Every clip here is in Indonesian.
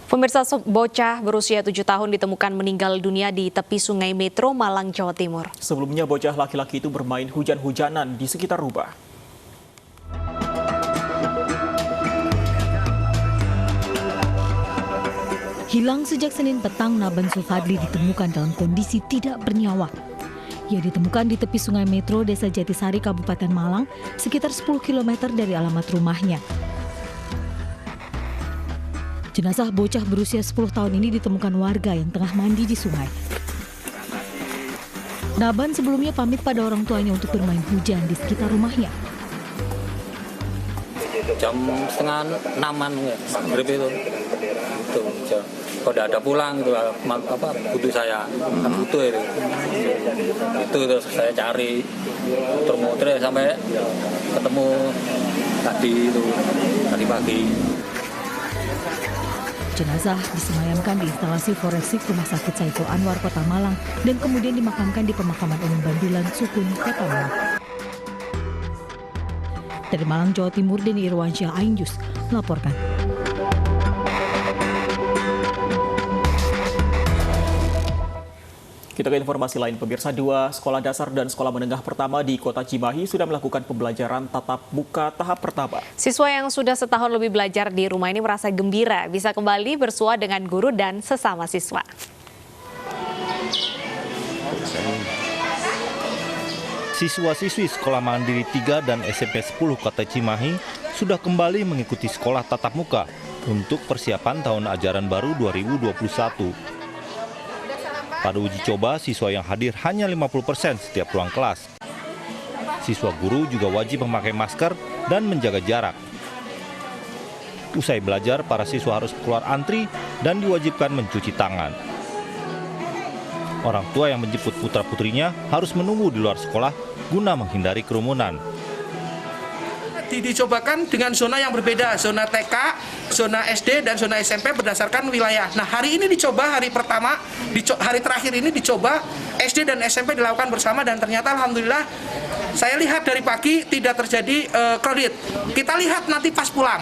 Pemirsa, bocah berusia 7 tahun ditemukan meninggal dunia di tepi Sungai Metro, Malang, Jawa Timur. Sebelumnya bocah laki-laki itu bermain hujan-hujanan di sekitar rumah. Hilang sejak Senin petang, Naban Sulfadli ditemukan dalam kondisi tidak bernyawa. Ia ditemukan di tepi Sungai Metro, Desa Jatisari, Kabupaten Malang, sekitar 10 km dari alamat rumahnya. Jenazah bocah berusia 10 tahun ini ditemukan warga yang tengah mandi di sungai. Naban sebelumnya pamit pada orang tuanya untuk bermain hujan di sekitar rumahnya. Jam setengah 6-an ya, berapa itu? Kalau ada pulang itu butuh saya, butuh itu. Itu terus saya cari muter-muter sampai ketemu tadi pagi. Jenazah disemayamkan di instalasi forensik Rumah Sakit Saiful Anwar, Kota Malang, dan kemudian dimakamkan di Pemakaman Umum Bandulan, Sukun, Kota Malang. Dari Malang, Jawa Timur, Deni Irwansyah, Ainjus melaporkan. Kita ke informasi lain, pemirsa. 2 sekolah dasar dan sekolah menengah pertama di Kota Cimahi sudah melakukan pembelajaran tatap muka tahap pertama. Siswa yang sudah setahun lebih belajar di rumah ini merasa gembira bisa kembali bersua dengan guru dan sesama siswa. Siswa-siswi Sekolah Mandiri 3 dan SMP 10 Kota Cimahi sudah kembali mengikuti sekolah tatap muka untuk persiapan tahun ajaran baru 2021. Pada uji coba, siswa yang hadir hanya 50% setiap ruang kelas. Siswa guru juga wajib memakai masker dan menjaga jarak. Usai belajar, para siswa harus keluar antri dan diwajibkan mencuci tangan. Orang tua yang menjemput putra-putrinya harus menunggu di luar sekolah guna menghindari kerumunan. Dicobakan dengan zona yang berbeda, zona TK, zona SD, dan zona SMP berdasarkan wilayah. Nah, hari ini dicoba, hari pertama, hari terakhir ini dicoba SD dan SMP dilakukan bersama, dan ternyata alhamdulillah saya lihat dari pagi tidak terjadi kredit. Kita lihat nanti pas pulang.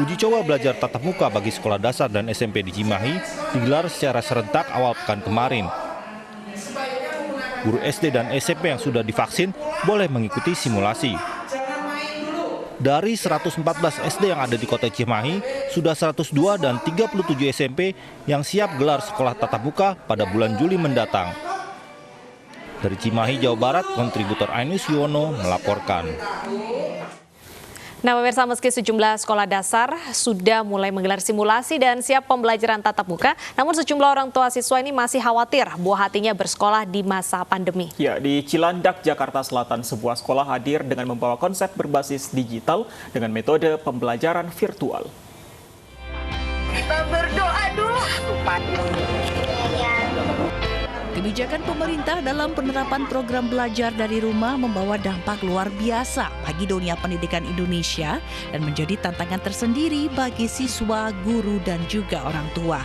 Uji coba belajar tatap muka bagi sekolah dasar dan SMP di Cimahi digelar secara serentak awal pekan kemarin. Guru SD dan SMP yang sudah divaksin boleh mengikuti simulasi. Dari 114 SD yang ada di Kota Cimahi, sudah 102 dan 37 SMP yang siap gelar sekolah tatap muka pada bulan Juli mendatang. Dari Cimahi, Jawa Barat, kontributor Ainus Yuwono melaporkan. Nah, pemirsa, meski sejumlah sekolah dasar sudah mulai menggelar simulasi dan siap pembelajaran tatap muka, namun sejumlah orang tua siswa ini masih khawatir buah hatinya bersekolah di masa pandemi. Ya, di Cilandak, Jakarta Selatan, sebuah sekolah hadir dengan membawa konsep berbasis digital dengan metode pembelajaran virtual. Kita berdoa dulu. Kebijakan pemerintah dalam penerapan program belajar dari rumah membawa dampak luar biasa bagi dunia pendidikan Indonesia dan menjadi tantangan tersendiri bagi siswa, guru, dan juga orang tua.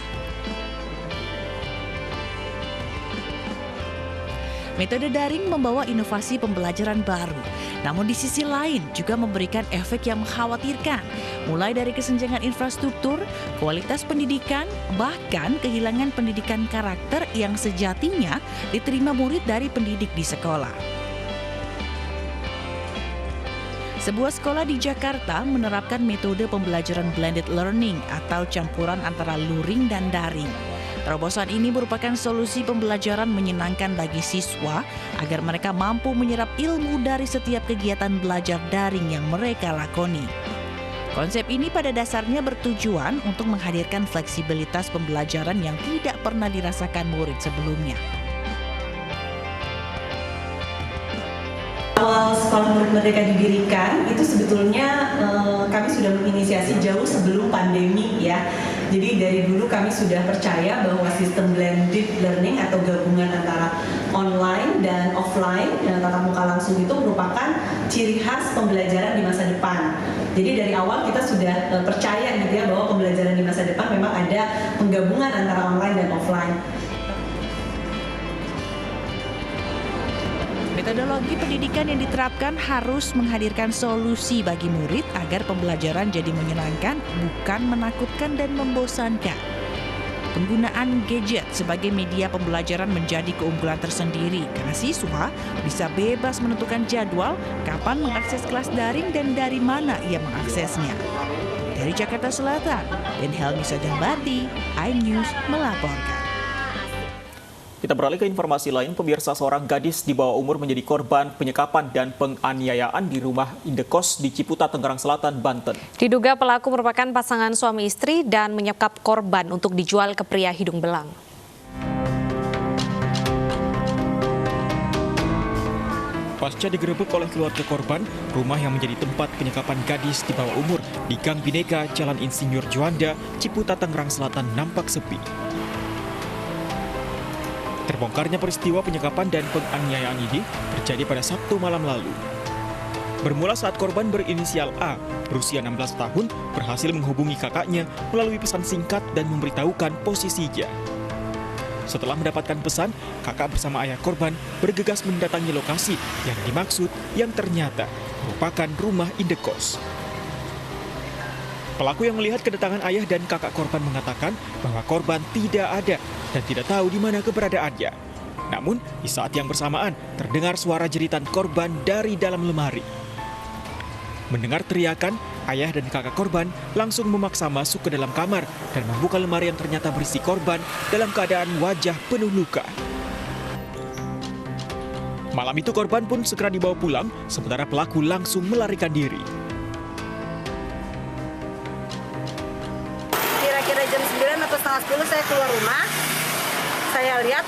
Metode daring membawa inovasi pembelajaran baru, namun di sisi lain juga memberikan efek yang mengkhawatirkan, mulai dari kesenjangan infrastruktur, kualitas pendidikan, bahkan kehilangan pendidikan karakter yang sejatinya diterima murid dari pendidik di sekolah. Sebuah sekolah di Jakarta menerapkan metode pembelajaran blended learning atau campuran antara luring dan daring. Terobosan ini merupakan solusi pembelajaran menyenangkan bagi siswa agar mereka mampu menyerap ilmu dari setiap kegiatan belajar daring yang mereka lakoni. Konsep ini pada dasarnya bertujuan untuk menghadirkan fleksibilitas pembelajaran yang tidak pernah dirasakan murid sebelumnya. Awal Sekolah Murid Merdeka didirikan, itu sebetulnya kami sudah menginisiasi jauh sebelum pandemi ya. Jadi dari dulu kami sudah percaya bahwa sistem blended learning atau gabungan antara online dan offline dan tatap muka langsung itu merupakan ciri khas pembelajaran di masa depan. Jadi dari awal kita sudah percaya gitu ya bahwa pembelajaran di masa depan memang ada penggabungan antara online dan offline. Metodologi pendidikan yang diterapkan harus menghadirkan solusi bagi murid agar pembelajaran jadi menyenangkan, bukan menakutkan dan membosankan. Penggunaan gadget sebagai media pembelajaran menjadi keunggulan tersendiri karena siswa bisa bebas menentukan jadwal, kapan mengakses kelas daring dan dari mana ia mengaksesnya. Dari Jakarta Selatan, dan Helmi Sojambati, iNews melaporkan. Kita beralih ke informasi lain, pemirsa, seorang gadis di bawah umur menjadi korban penyekapan dan penganiayaan di rumah indekos di Ciputa, Tangerang Selatan, Banten. Diduga pelaku merupakan pasangan suami istri dan menyekap korban untuk dijual ke pria hidung belang. Pasca digerebek oleh keluarga korban, rumah yang menjadi tempat penyekapan gadis di bawah umur di Gang Bineka, Jalan Insinyur Juanda, Ciputa, Tangerang Selatan nampak sepi. Terbongkarnya peristiwa penyekapan dan penganiayaan ini terjadi pada Sabtu malam lalu. Bermula saat korban berinisial A, berusia 16 tahun, berhasil menghubungi kakaknya melalui pesan singkat dan memberitahukan posisinya. Setelah mendapatkan pesan, kakak bersama ayah korban bergegas mendatangi lokasi yang dimaksud yang ternyata merupakan rumah indekos. Pelaku yang melihat kedatangan ayah dan kakak korban mengatakan bahwa korban tidak ada dan tidak tahu di mana keberadaannya. Namun, di saat yang bersamaan terdengar suara jeritan korban dari dalam lemari. Mendengar teriakan, ayah dan kakak korban langsung memaksa masuk ke dalam kamar dan membuka lemari yang ternyata berisi korban dalam keadaan wajah penuh luka. Malam itu korban pun segera dibawa pulang, sementara pelaku langsung melarikan diri. Kira-kira jam 9 atau setengah 10 saya keluar rumah. Saya lihat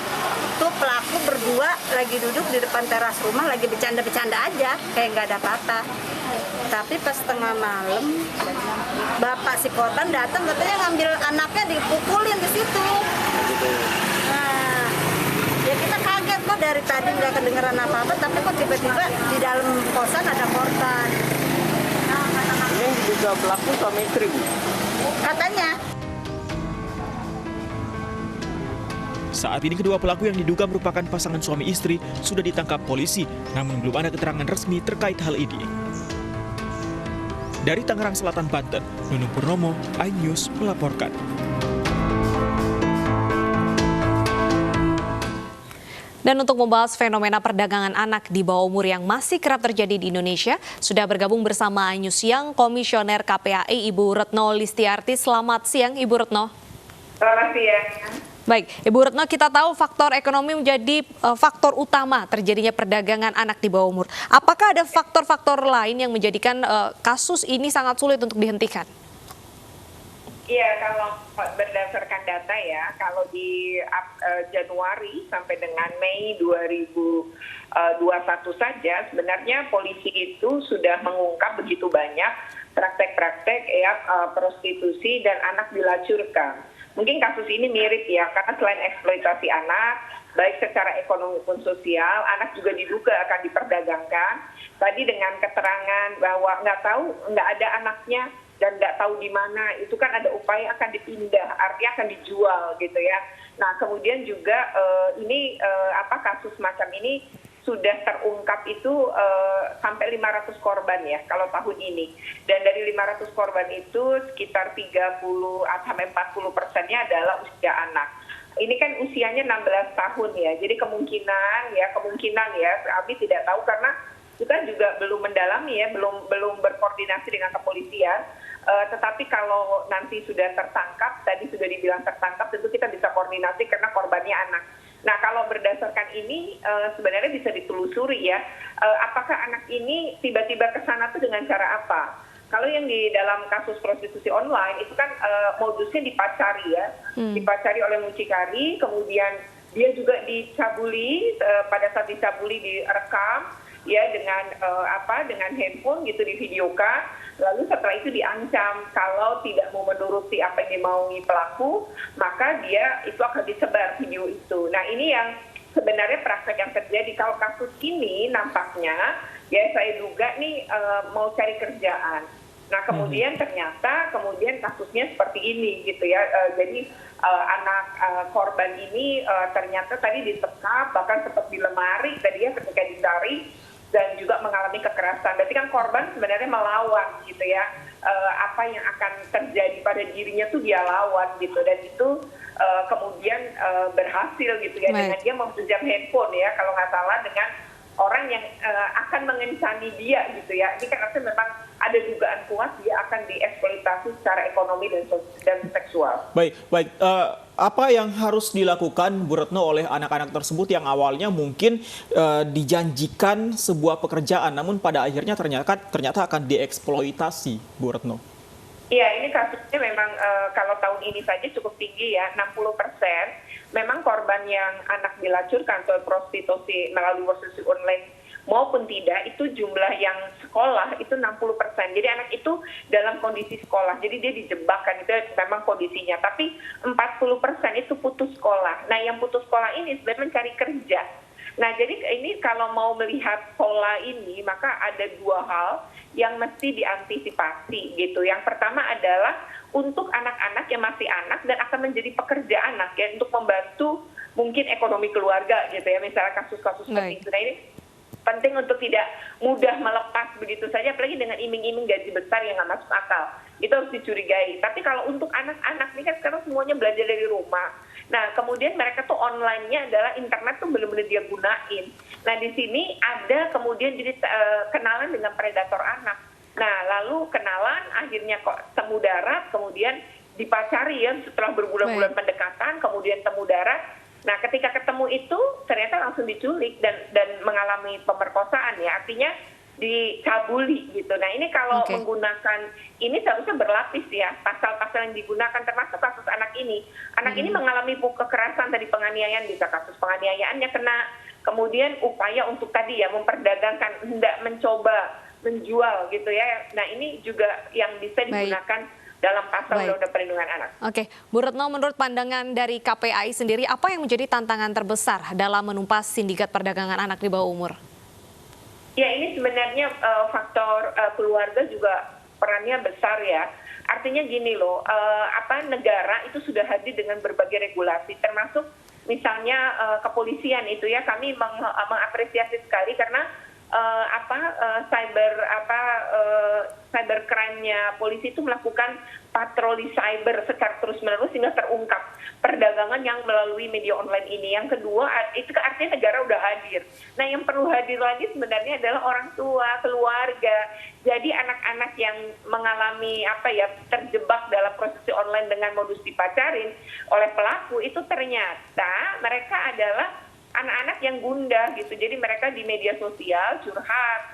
tuh pelaku berdua lagi duduk di depan teras rumah, lagi bercanda-bercanda aja, kayak nggak ada apa-apa. Tapi pas tengah malam, bapak si korban datang, katanya ngambil anaknya dipukulin di situ. Nah, ya kita kaget kok, dari tadi nggak kedengeran apa-apa, tapi kok tiba-tiba di dalam kosan ada korban. Ini juga pelaku suami istri, Bu? Katanya. Saat ini kedua pelaku yang diduga merupakan pasangan suami istri sudah ditangkap polisi, namun belum ada keterangan resmi terkait hal ini. Dari Tangerang Selatan, Banten, Nunung Purnomo, iNews melaporkan. Dan untuk membahas fenomena perdagangan anak di bawah umur yang masih kerap terjadi di Indonesia, sudah bergabung bersama iNews Siang Komisioner KPAI Ibu Retno Listiarti. Selamat siang, Ibu Retno. Selamat siang. Baik, Ibu Retno, kita tahu faktor ekonomi menjadi faktor utama terjadinya perdagangan anak di bawah umur. Apakah ada faktor-faktor lain yang menjadikan kasus ini sangat sulit untuk dihentikan? Iya, kalau berdasarkan data ya, kalau di Januari sampai dengan Mei 2021 saja, sebenarnya polisi itu sudah mengungkap begitu banyak praktek-praktek prostitusi dan anak dilacurkan. Mungkin kasus ini mirip ya, karena selain eksploitasi anak, baik secara ekonomi pun sosial, anak juga diduga akan diperdagangkan. Tadi dengan keterangan bahwa nggak ada anaknya dan nggak tahu di mana, itu kan ada upaya akan dipindah, artinya akan dijual gitu ya. Nah kemudian juga kasus macam ini sudah terungkap itu sampai 500 korban ya kalau tahun ini. Dan dari 500 korban itu sekitar 30 sampai 40%-nya adalah usia anak. Ini kan usianya 16 tahun ya. Jadi kemungkinan ya kami tidak tahu karena kita juga belum mendalami ya, belum berkoordinasi dengan kepolisian. Tetapi kalau nanti sudah tertangkap, tadi sudah dibilang tertangkap, tentu kita bisa koordinasi karena korbannya anak. Nah, kalau berdasarkan ini sebenarnya bisa ditelusuri ya, apakah anak ini tiba-tiba ke sana tuh dengan cara apa? Kalau yang di dalam kasus prostitusi online itu kan modusnya dipacari ya, dipacari oleh mucikari, kemudian dia juga dicabuli, pada saat dicabuli direkam ya dengan dengan handphone gitu, divideokan, lalu setelah itu diancam kalau tidak mau menuruti apa yang dimaui pelaku, maka dia itu akan disebar video itu. Nah ini yang sebenarnya praktek yang terjadi. Kalau kasus ini nampaknya ya saya duga nih mau cari kerjaan. Nah kemudian ternyata kasusnya seperti ini gitu ya. Jadi anak korban ini ternyata tadi disekap, bahkan sempat di lemari tadi ya ketika dicari, dan juga mengalami kekerasan. Berarti kan korban sebenarnya melawan gitu ya. Apa yang akan terjadi pada dirinya tuh dia lawan gitu, dan itu kemudian berhasil gitu ya. Dengan dia meminjam handphone ya kalau nggak salah, dengan orang yang akan mengencani dia gitu ya. Ini kan artinya memang ada dugaan kuat dia akan dieksploitasi secara ekonomi dan seksual. Baik. Apa yang harus dilakukan, Bu Retno, oleh anak-anak tersebut yang awalnya mungkin dijanjikan sebuah pekerjaan, namun pada akhirnya ternyata akan dieksploitasi, Bu Retno? Iya, ini kasusnya memang kalau tahun ini saja cukup tinggi ya, 60%. Memang korban yang anak dilacurkan atau prostitusi melalui prostitusi online maupun tidak, itu jumlah yang sekolah itu 60%. Jadi anak itu dalam kondisi sekolah, jadi dia dijebak kan, itu memang kondisinya. Tapi 40% itu putus sekolah. Nah yang putus sekolah ini sebenarnya mencari kerja. Nah jadi ini kalau mau melihat pola ini, maka ada dua hal yang mesti diantisipasi gitu. Yang pertama adalah untuk anak-anak yang masih anak dan akan menjadi pekerja anak ya, untuk membantu mungkin ekonomi keluarga gitu ya, misalnya kasus-kasus seperti itu. Nah ini penting untuk tidak mudah melepas begitu saja, apalagi dengan iming-iming gaji besar yang nggak masuk akal. Itu harus dicurigai. Tapi kalau untuk anak-anak ini kan sekarang semuanya belajar dari rumah. Nah kemudian mereka tuh online-nya adalah internet tuh benar-benar dia gunain. Nah di sini ada kemudian jadi kenalan dengan predator anak. Nah lalu kenalan, akhirnya kok temu darat, kemudian dipacari ya setelah berbulan-bulan pendekatan, kemudian temu darat. Nah ketika ketemu itu ternyata langsung diculik dan mengalami pemerkosaan ya, artinya dicabuli gitu. Nah ini kalau menggunakan ini seharusnya berlapis ya, pasal-pasal yang digunakan termasuk kasus anak ini. Anak ini mengalami kekerasan tadi, penganiayaan, bisa kasus penganiayaannya kena, kemudian upaya untuk tadi ya memperdagangkan, hendak mencoba menjual gitu ya. Nah ini juga yang bisa digunakan dalam pasal Undang-Undang Perlindungan Anak. Oke, Bu Retno, menurut pandangan dari KPAI sendiri, apa yang menjadi tantangan terbesar dalam menumpas sindikat perdagangan anak di bawah umur? Ya ini sebenarnya faktor keluarga juga perannya besar ya. Artinya gini loh, negara itu sudah hadir dengan berbagai regulasi, termasuk misalnya kepolisian itu ya, kami mengapresiasi sekali karena cybercrime-nya polisi itu melakukan patroli cyber secara terus-menerus sehingga terungkap perdagangan yang melalui media online ini. Yang kedua, itu artinya negara udah hadir. Nah, yang perlu hadir lagi sebenarnya adalah orang tua, keluarga. Jadi anak-anak yang mengalami terjebak dalam prostitusi online dengan modus dipacarin oleh pelaku itu ternyata mereka adalah anak-anak yang gundah gitu. Jadi mereka di media sosial curhat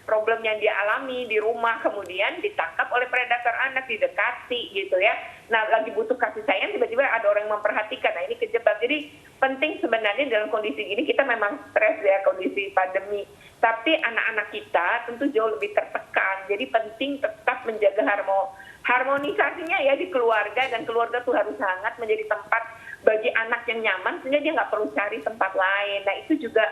problem yang dia alami di rumah, kemudian ditangkap oleh predator anak, didekati gitu ya. Nah lagi butuh kasih sayang, tiba-tiba ada orang yang memperhatikan. Nah ini kejebak. Jadi penting sebenarnya dalam kondisi ini, kita memang stres ya, kondisi pandemi, tapi anak-anak kita tentu jauh lebih tertekan. Jadi penting tetap menjaga harmonisasinya ya di keluarga, dan keluarga tuh harus hangat menjadi tempat bagi anak yang nyaman sehingga dia nggak perlu cari tempat lain. Nah itu juga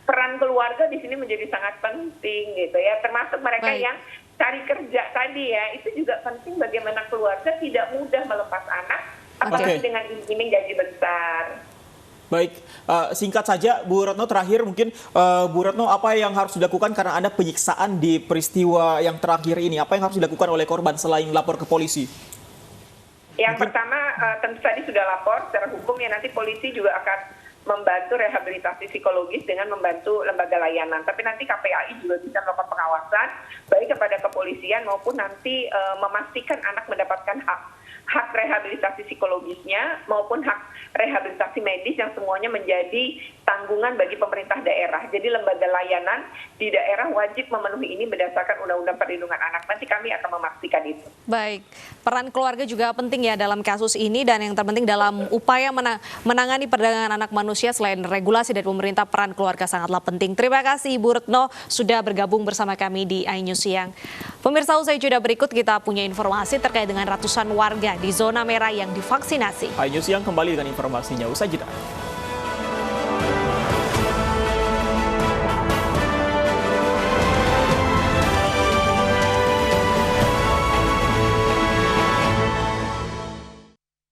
peran keluarga di sini menjadi sangat penting gitu ya, termasuk mereka yang cari kerja tadi ya, itu juga penting bagaimana keluarga tidak mudah melepas anak apalagi dengan iming gaji besar. Baik, singkat saja Bu Retno, terakhir mungkin Bu Retno, apa yang harus dilakukan karena ada penyiksaan di peristiwa yang terakhir ini? Apa yang harus dilakukan oleh korban selain lapor ke polisi? Yang pertama tentu tadi sudah lapor secara hukum ya, nanti polisi juga akan membantu rehabilitasi psikologis dengan membantu lembaga layanan. Tapi nanti KPAI juga bisa melakukan pengawasan baik kepada kepolisian maupun nanti memastikan anak mendapatkan hak rehabilitasi psikologisnya maupun hak rehabilitasi medis yang semuanya menjadi tanggungan bagi pemerintah daerah. Jadi lembaga layanan di daerah wajib memenuhi ini berdasarkan Undang-Undang Perlindungan Anak. Nanti kami akan memastikan itu. Baik, peran keluarga juga penting ya dalam kasus ini, dan yang terpenting dalam upaya menangani perdagangan anak manusia selain regulasi dari pemerintah, peran keluarga sangatlah penting. Terima kasih Ibu Retno sudah bergabung bersama kami di iNews Siang. Pemirsa, usai jeda berikut kita punya informasi terkait dengan ratusan warga di zona merah yang divaksinasi. iNews Siang kembali dengan informasinya usai jeda.